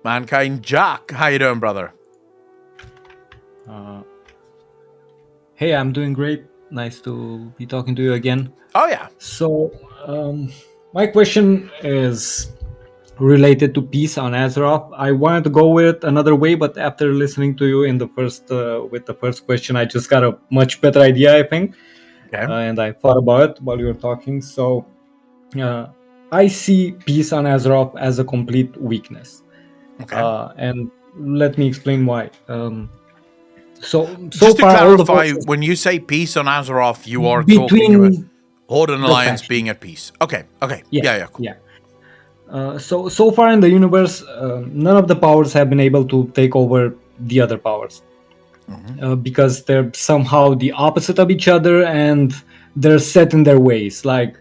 Mankind Jack. How you doing, brother? Hey, I'm doing great. Nice to be talking to you again. Oh, yeah. So, my question is related to peace on Azeroth. I wanted to go with another way, but after listening to you in the first with the first question, I just got a much better idea, I think, Okay. and I thought about it while you were talking. So, uh, I see peace on Azeroth as a complete weakness, Okay. and let me explain why. So Just to far, all the clarify, forces when you say peace on Azeroth, you are talking about between Horde and the Alliance factions. being at peace. Okay. Okay. Yeah, Yeah, yeah, cool. yeah. So far in the universe, none of the powers have been able to take over the other powers because they're somehow the opposite of each other and they're set in their ways. Like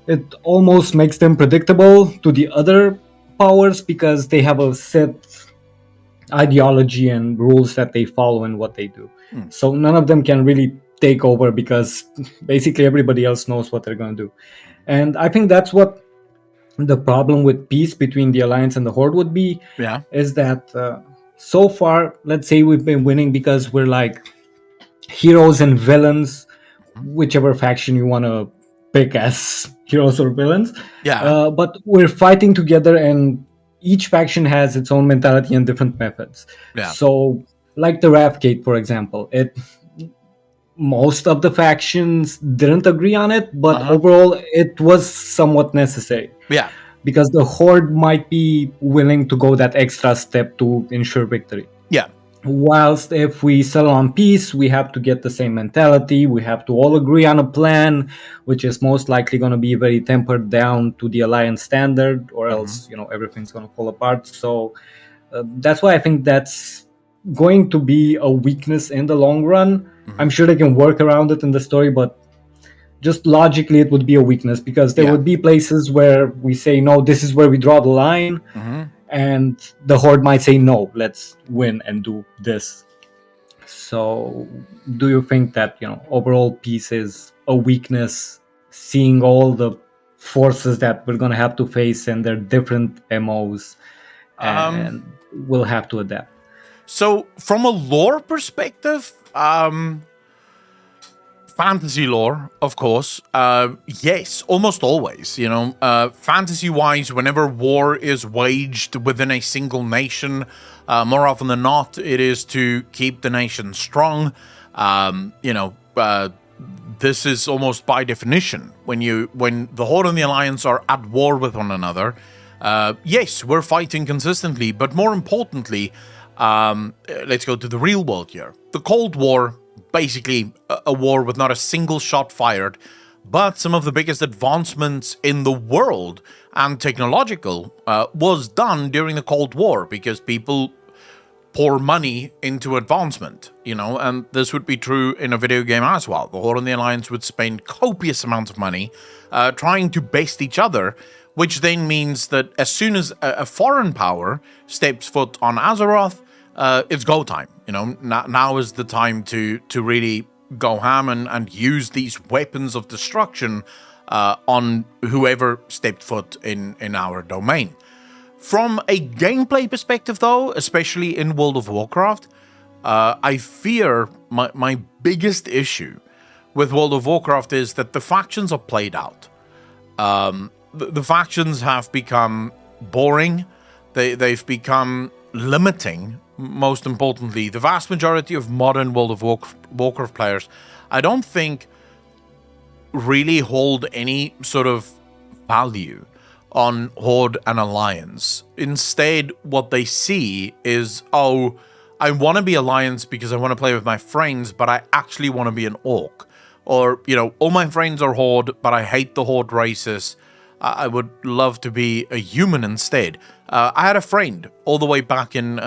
it almost makes them predictable to the other powers because they have a set ideology and rules that they follow and what they do. So none of them can really take over because basically everybody else knows what they're going to do. And I think that's what the problem with peace between the alliance and the horde would be, Yeah. is that so far, let's say we've been winning because we're like heroes and villains, whichever faction you want to pick as heroes or villains. Yeah. But we're fighting together, and each faction has its own mentality and different methods. Yeah. So, like the Ravgate, for example, it most of the factions didn't agree on it, but Uh-huh. overall, it was somewhat necessary Yeah. because the horde might be willing to go that extra step to ensure victory. Yeah. Whilst if we settle on peace, we have to get the same mentality. We have to all agree on a plan, which is most likely going to be very tempered down to the alliance standard, or else everything's going to fall apart. So that's why I think that's going to be a weakness in the long run. I'm sure they can work around it in the story, but just logically it would be a weakness because there Yeah. would be places where we say no, this is where we draw the line, and the horde might say no, let's win and do this. So do you think that overall peace is a weakness, seeing all the forces that we're going to have to face and their different MOs, and we'll have to adapt? So, from a lore perspective, fantasy lore, of course, yes, almost always. Fantasy-wise, whenever war is waged within a single nation, more often than not, it is to keep the nation strong. This is almost by definition when the Horde and the Alliance are at war with one another. Yes, we're fighting consistently, but more importantly, let's go to the real world here. The Cold War, basically a war with not a single shot fired, but some of the biggest advancements in the world and technological was done during the Cold War because people pour money into advancement, and this would be true in a video game as well. The Horde and the Alliance would spend copious amounts of money trying to best each other, which then means that as soon as a foreign power steps foot on Azeroth, it's go time. Now is the time to really go ham and use these weapons of destruction on whoever stepped foot in our domain. From a gameplay perspective, though, especially in World of Warcraft, I fear my biggest issue with World of Warcraft is that the factions are played out. The factions have become boring. They've become limiting. Most importantly, the vast majority of modern World of Warcraft players, I don't think, really hold any sort of value on Horde and Alliance. Instead, what they see is, oh, I want to be Alliance because I want to play with my friends, but I actually want to be an orc. Or, all my friends are Horde, but I hate the Horde races. I would love to be a human instead. I had a friend all the way back in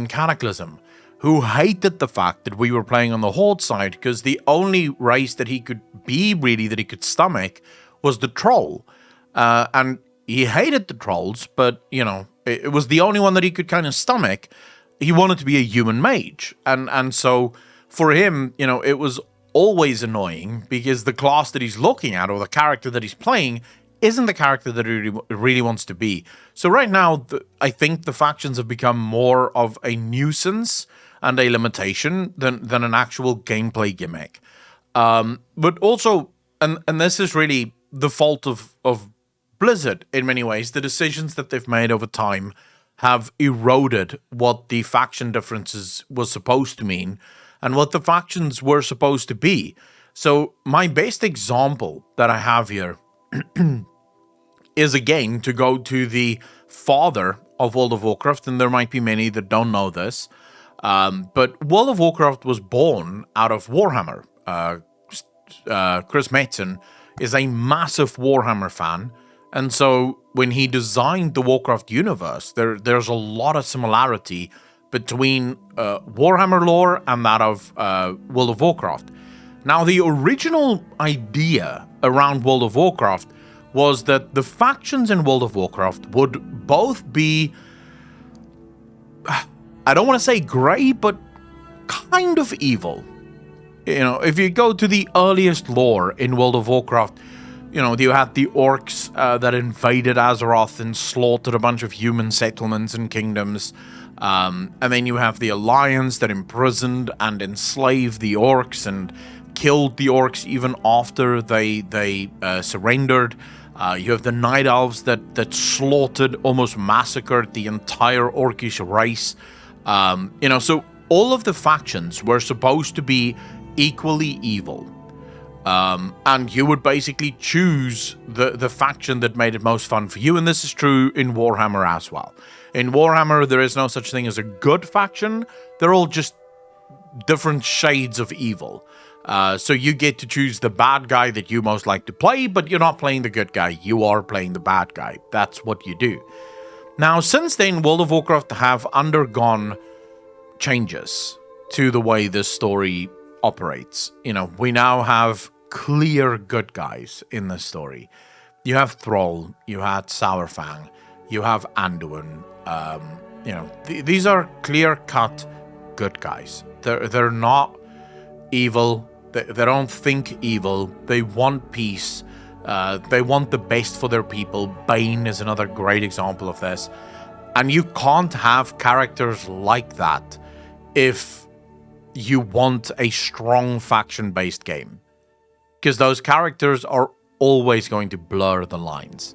Cataclysm who hated the fact that we were playing on the Horde side because the only race that he could be really that he could stomach was the troll. And he hated the trolls, but, it was the only one that he could kind of stomach. He wanted to be a human mage. And so for him, it was always annoying because the class that he's looking at or the character that he's playing isn't the character that he really wants to be. So right now, I think the factions have become more of a nuisance and a limitation than an actual gameplay gimmick. But also, and this is really the fault of Blizzard in many ways. The decisions that they've made over time have eroded what the faction differences was supposed to mean and what the factions were supposed to be. So my best example that I have here is, again, to go to the father of World of Warcraft, and there might be many that don't know this, but World of Warcraft was born out of Warhammer. Chris Metzen is a massive Warhammer fan, and so when he designed the Warcraft universe, there's a lot of similarity between Warhammer lore and that of World of Warcraft. Now, the original idea around World of Warcraft was that the factions in World of Warcraft would both be, I don't want to say grey, but kind of evil. You know, if you go to the earliest lore in World of Warcraft, you know, you had the orcs that invaded Azeroth and slaughtered a bunch of human settlements and kingdoms. And then you have the Alliance that imprisoned and enslaved the orcs and killed the orcs even after they surrendered. You have the Night Elves that slaughtered, almost massacred the entire orcish race. You know, so all of the factions were supposed to be equally evil. And you would basically choose the faction that made it most fun for you, and this is true in Warhammer as well. In Warhammer, there is no such thing as a good faction. They're all just different shades of evil. So you get to choose the bad guy that you most like to play, but you're not playing the good guy. You are playing the bad guy. That's what you do. Now, since then, World of Warcraft have undergone changes to the way this story operates. You know, we now have clear good guys in this story. You have Thrall, you had Sourfang, you have Anduin. You know, these are clear-cut good guys. They're not evil. They don't think evil. They want peace. They want the best for their people. Bane is another great example of this. And you can't have characters like that if you want a strong faction-based game. Because those characters are always going to blur the lines.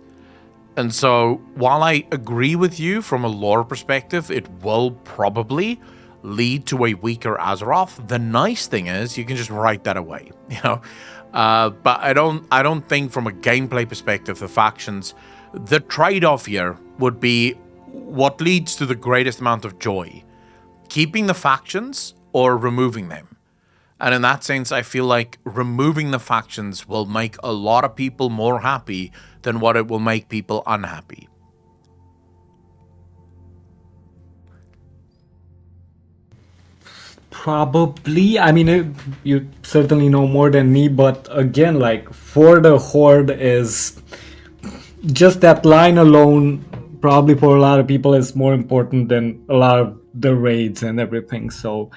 And so, while I agree with you from a lore perspective, it will probably lead to a weaker Azeroth. The nice thing is you can just write that away, you know. But I don't think from a gameplay perspective, the factions, the trade-off here would be what leads to the greatest amount of joy: keeping the factions or removing them. And in that sense, I feel like removing the factions will make a lot of people more happy than what it will make people unhappy. Probably. I mean, you certainly know more than me, but again, like, for the Horde is just that line alone, probably for a lot of people, is more important than a lot of the raids and everything. So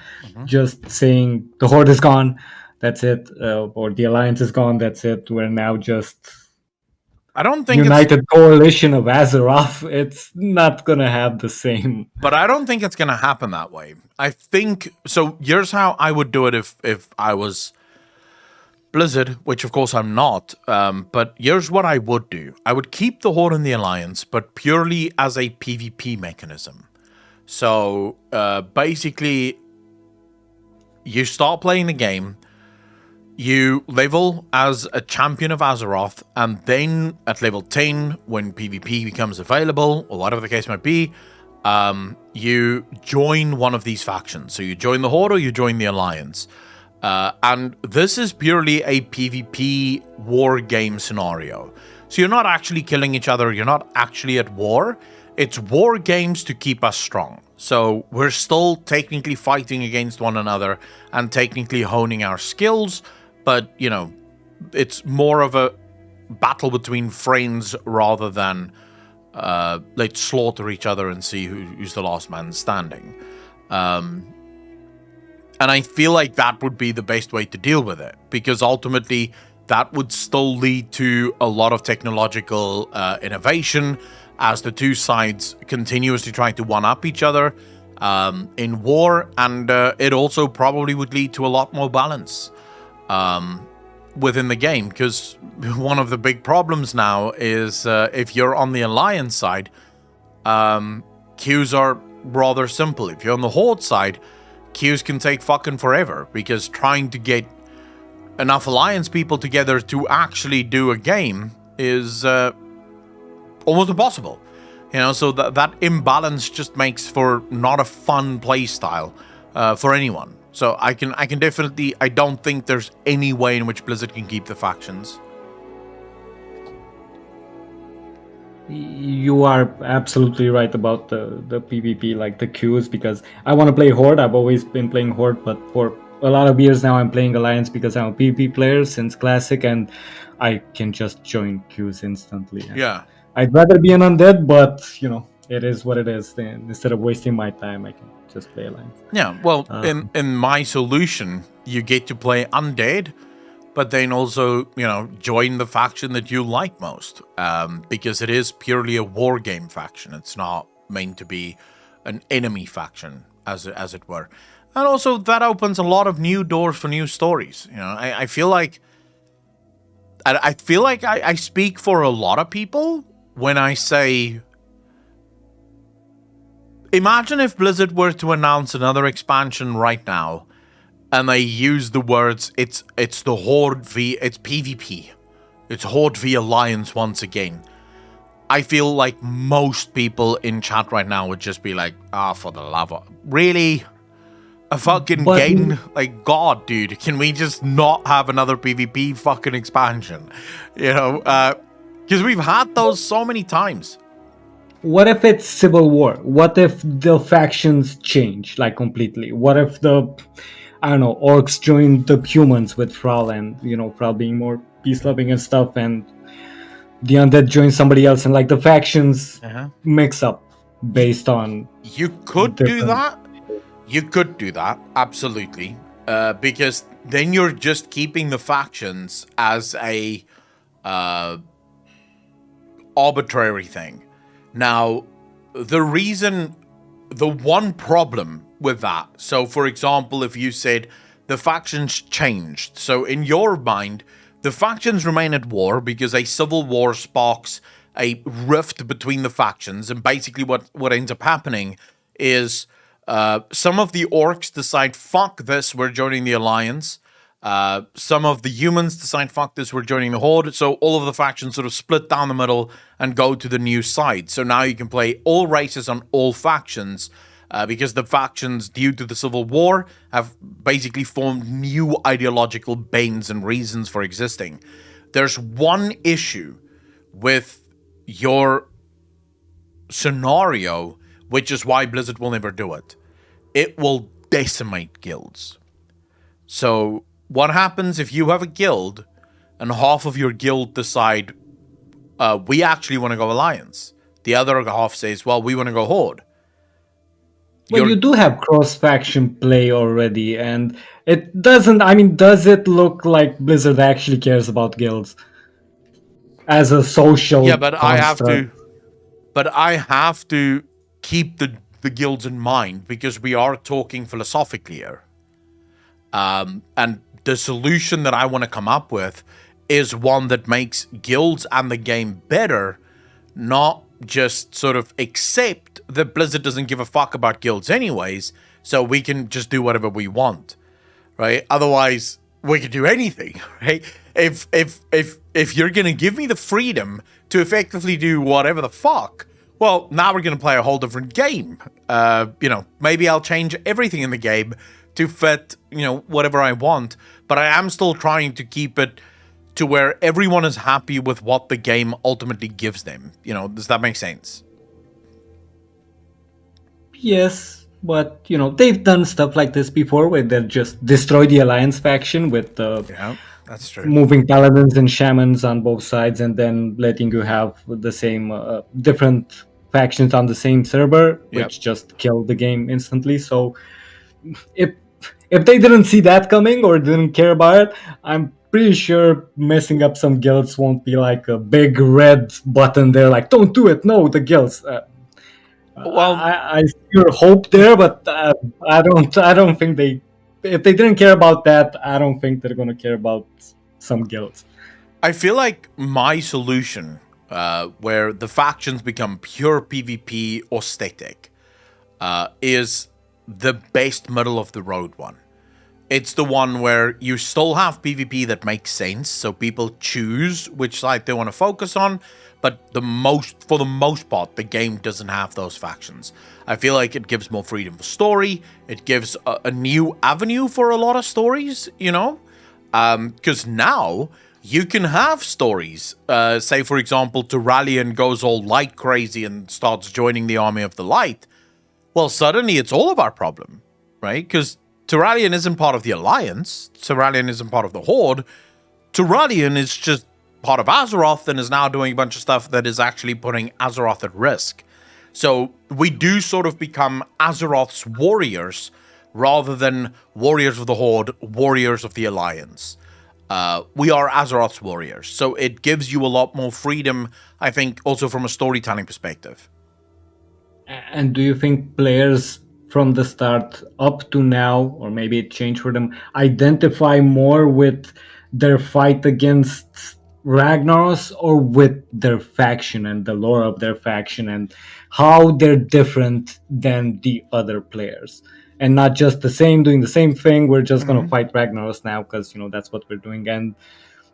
just saying the Horde is gone, that's it, or the Alliance is gone, that's it. We're now just I don't think United Coalition of Azeroth. It's not gonna have the same. But I don't think it's gonna happen that way. I think so. Here's how I would do it if I was Blizzard, which of course I'm not. But here's what I would do: I would keep the Horde in the Alliance, but purely as a PvP mechanism. So basically, you start playing the game. You level as a champion of Azeroth, and then at level 10, when PvP becomes available, or whatever the case might be, you join one of these factions. So you join the Horde or you join the Alliance. And this is purely a PvP war game scenario. So you're not actually killing each other, you're not actually at war. It's war games to keep us strong. So we're still technically fighting against one another and technically honing our skills, but, you know, it's more of a battle between friends rather than let's slaughter each other and see who's the last man standing. And I feel like that would be the best way to deal with it, because ultimately that would still lead to a lot of technological innovation as the two sides continuously try to one-up each other in war, and it also probably would lead to a lot more balance within the game, because one of the big problems now is if you're on the Alliance side, queues are rather simple. If you're on the Horde side, queues can take fucking forever, because trying to get enough Alliance people together to actually do a game is almost impossible. So that imbalance just makes for not a fun play style for anyone. So I can definitely, I don't think there's any way in which Blizzard can keep the factions. You are absolutely right about the PvP, like the queues, because I want to play Horde. I've always been playing Horde, but for a lot of years now I'm playing Alliance because I'm a PvP player since Classic, and I can just join queues instantly. Yeah. I'd rather be an undead, but it is what it is. Instead of wasting my time, I can just play Alliance. Yeah, well, in my solution, you get to play undead, but then also, join the faction that you like most, because it is purely a war game faction. It's not meant to be an enemy faction, as it were. And also, that opens a lot of new doors for new stories. I feel like I speak for a lot of people when I say, imagine if Blizzard were to announce another expansion right now, and they use the words, it's the Horde v, it's PvP. It's Horde v Alliance once again. I feel like most people in chat right now would just be like, for the love of... Really? A fucking game? Like, God, dude, can we just not have another PvP fucking expansion? Because we've had those so many times. What if it's civil war? What if the factions change, like, completely? What if orcs join the humans with Thrall, and, Thrall being more peace-loving and stuff, and the undead join somebody else, and, like, the factions mix up based on... You could do that. You could do that, absolutely. Because then you're just keeping the factions as a arbitrary thing. Now, the one problem with that, so for example, if you said the factions changed, so in your mind, the factions remain at war because a civil war sparks a rift between the factions, and basically what ends up happening is some of the orcs decide, fuck this, we're joining the Alliance. Some of the humans decide, fuck this, we're joining the Horde. So all of the factions sort of split down the middle and go to the new side. So now you can play all races on all factions, because the factions, due to the Civil War, have basically formed new ideological banes and reasons for existing. There's one issue with your scenario, which is why Blizzard will never do it. It will decimate guilds. So what happens if you have a guild and half of your guild decide, we actually want to go Alliance? The other half says, well, we want to go Horde. Well, you do have cross-faction play already, and it doesn't... does it look like Blizzard actually cares about guilds as a social construct? I have to keep the guilds in mind, because we are talking philosophically here. And the solution that I want to come up with is one that makes guilds and the game better, not just sort of accept that Blizzard doesn't give a fuck about guilds anyways, so we can just do whatever we want, right? Otherwise, we could do anything, right? If you're gonna give me the freedom to effectively do whatever the fuck, well, now we're gonna play a whole different game. Maybe I'll change everything in the game to fit, whatever I want, but I am still trying to keep it to where everyone is happy with what the game ultimately gives them. Does that make sense? Yes, but, they've done stuff like this before, where they'll just destroy the Alliance faction with Yeah, that's true. Moving paladins and shamans on both sides, and then letting you have the same different factions on the same server, which just killed the game instantly. So if they didn't see that coming or didn't care about it, I'm pretty sure messing up some guilds won't be like a big red button there, like don't do it. No, the guilds. Well, I see your hope there, but I don't think they. If they didn't care about that, I don't think they're gonna care about some guilds. I feel like my solution, where the factions become pure PvP or static, is the best middle of the road one. It's the one where you still have PvP that makes sense, so people choose which side they want to focus on, but for the most part, the game doesn't have those factions. I feel like it gives more freedom for story, it gives a new avenue for a lot of stories, you know? Because now, you can have stories. Say, for example, Turalian goes all light crazy and starts joining the army of the light. Well, suddenly it's all of our problem, right? Because Turalian isn't part of the Alliance. Turalian isn't part of the Horde. Turalian is just part of Azeroth and is now doing a bunch of stuff that is actually putting Azeroth at risk. So we do sort of become Azeroth's warriors rather than warriors of the Horde, warriors of the Alliance. We are Azeroth's warriors. So it gives you a lot more freedom, I think, also from a storytelling perspective. And do you think players from the start up to now, or maybe it changed for them, identify more with their fight against Ragnaros or with their faction and the lore of their faction and how they're different than the other players? And not just the same, doing the same thing. We're just going to fight Ragnaros now because, that's what we're doing. And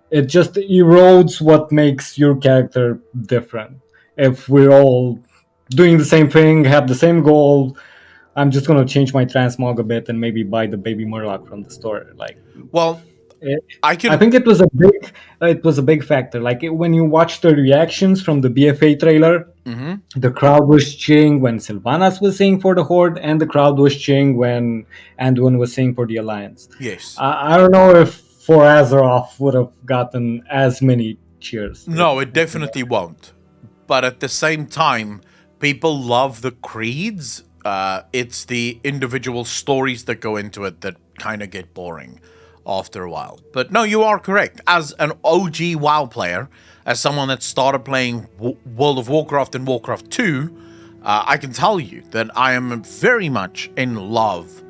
it just erodes what makes your character different. If we're all doing the same thing, have the same goal, I'm just gonna change my transmog a bit and maybe buy the baby Murloc from the store. Well, I think it was a big factor. When you watch the reactions from the BFA trailer, the crowd was cheering when Sylvanas was saying for the Horde, and the crowd was cheering when Anduin was saying for the Alliance. Yes. I don't know if for Azeroth would have gotten as many cheers. No, it definitely won't. But at the same time, people love the creeds. It's the individual stories that go into it that kind of get boring after a while. But no, you are correct. As an OG WoW player, as someone that started playing World of Warcraft and Warcraft 2, I can tell you that I am very much in love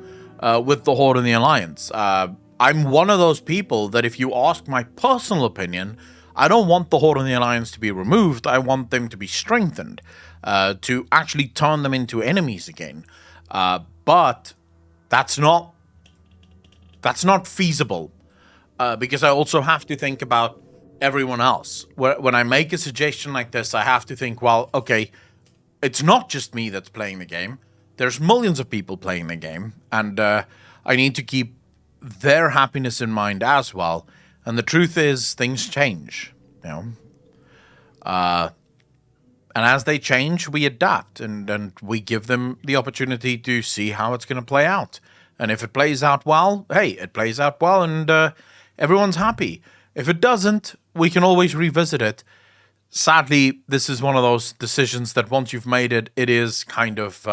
with the Horde and the Alliance. I'm one of those people that if you ask my personal opinion, I don't want the Horde and the Alliance to be removed. I want them to be strengthened, to actually turn them into enemies again. But that's not feasible, because I also have to think about everyone else. When I make a suggestion like this, I have to think, well, okay, it's not just me that's playing the game. There's millions of people playing the game, and I need to keep their happiness in mind as well. And the truth is, things change, And as they change, we adapt, and we give them the opportunity to see how it's going to play out. And if it plays out well, hey, it plays out well, and everyone's happy. If it doesn't, we can always revisit it. Sadly, this is one of those decisions that once you've made it, it is kind of,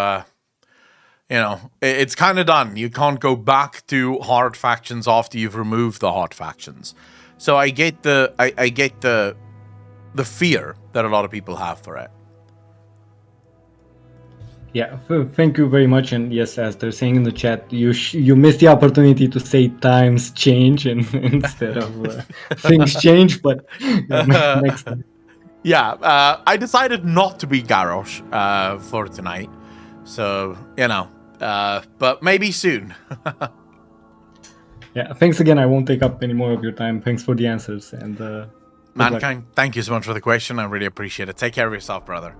it's kind of done. You can't go back to hard factions after you've removed the hard factions. So I get the fear that a lot of people have for it. Yeah, thank you very much. And yes, as they're saying in the chat, you missed the opportunity to say times change instead of things change. But next time. Yeah, I decided not to be Garrosh for tonight. So, but maybe soon. Yeah, thanks again. I won't take up any more of your time. Thanks for the answers. And Mankind, thank you so much for the question. I really appreciate it. Take care of yourself, brother.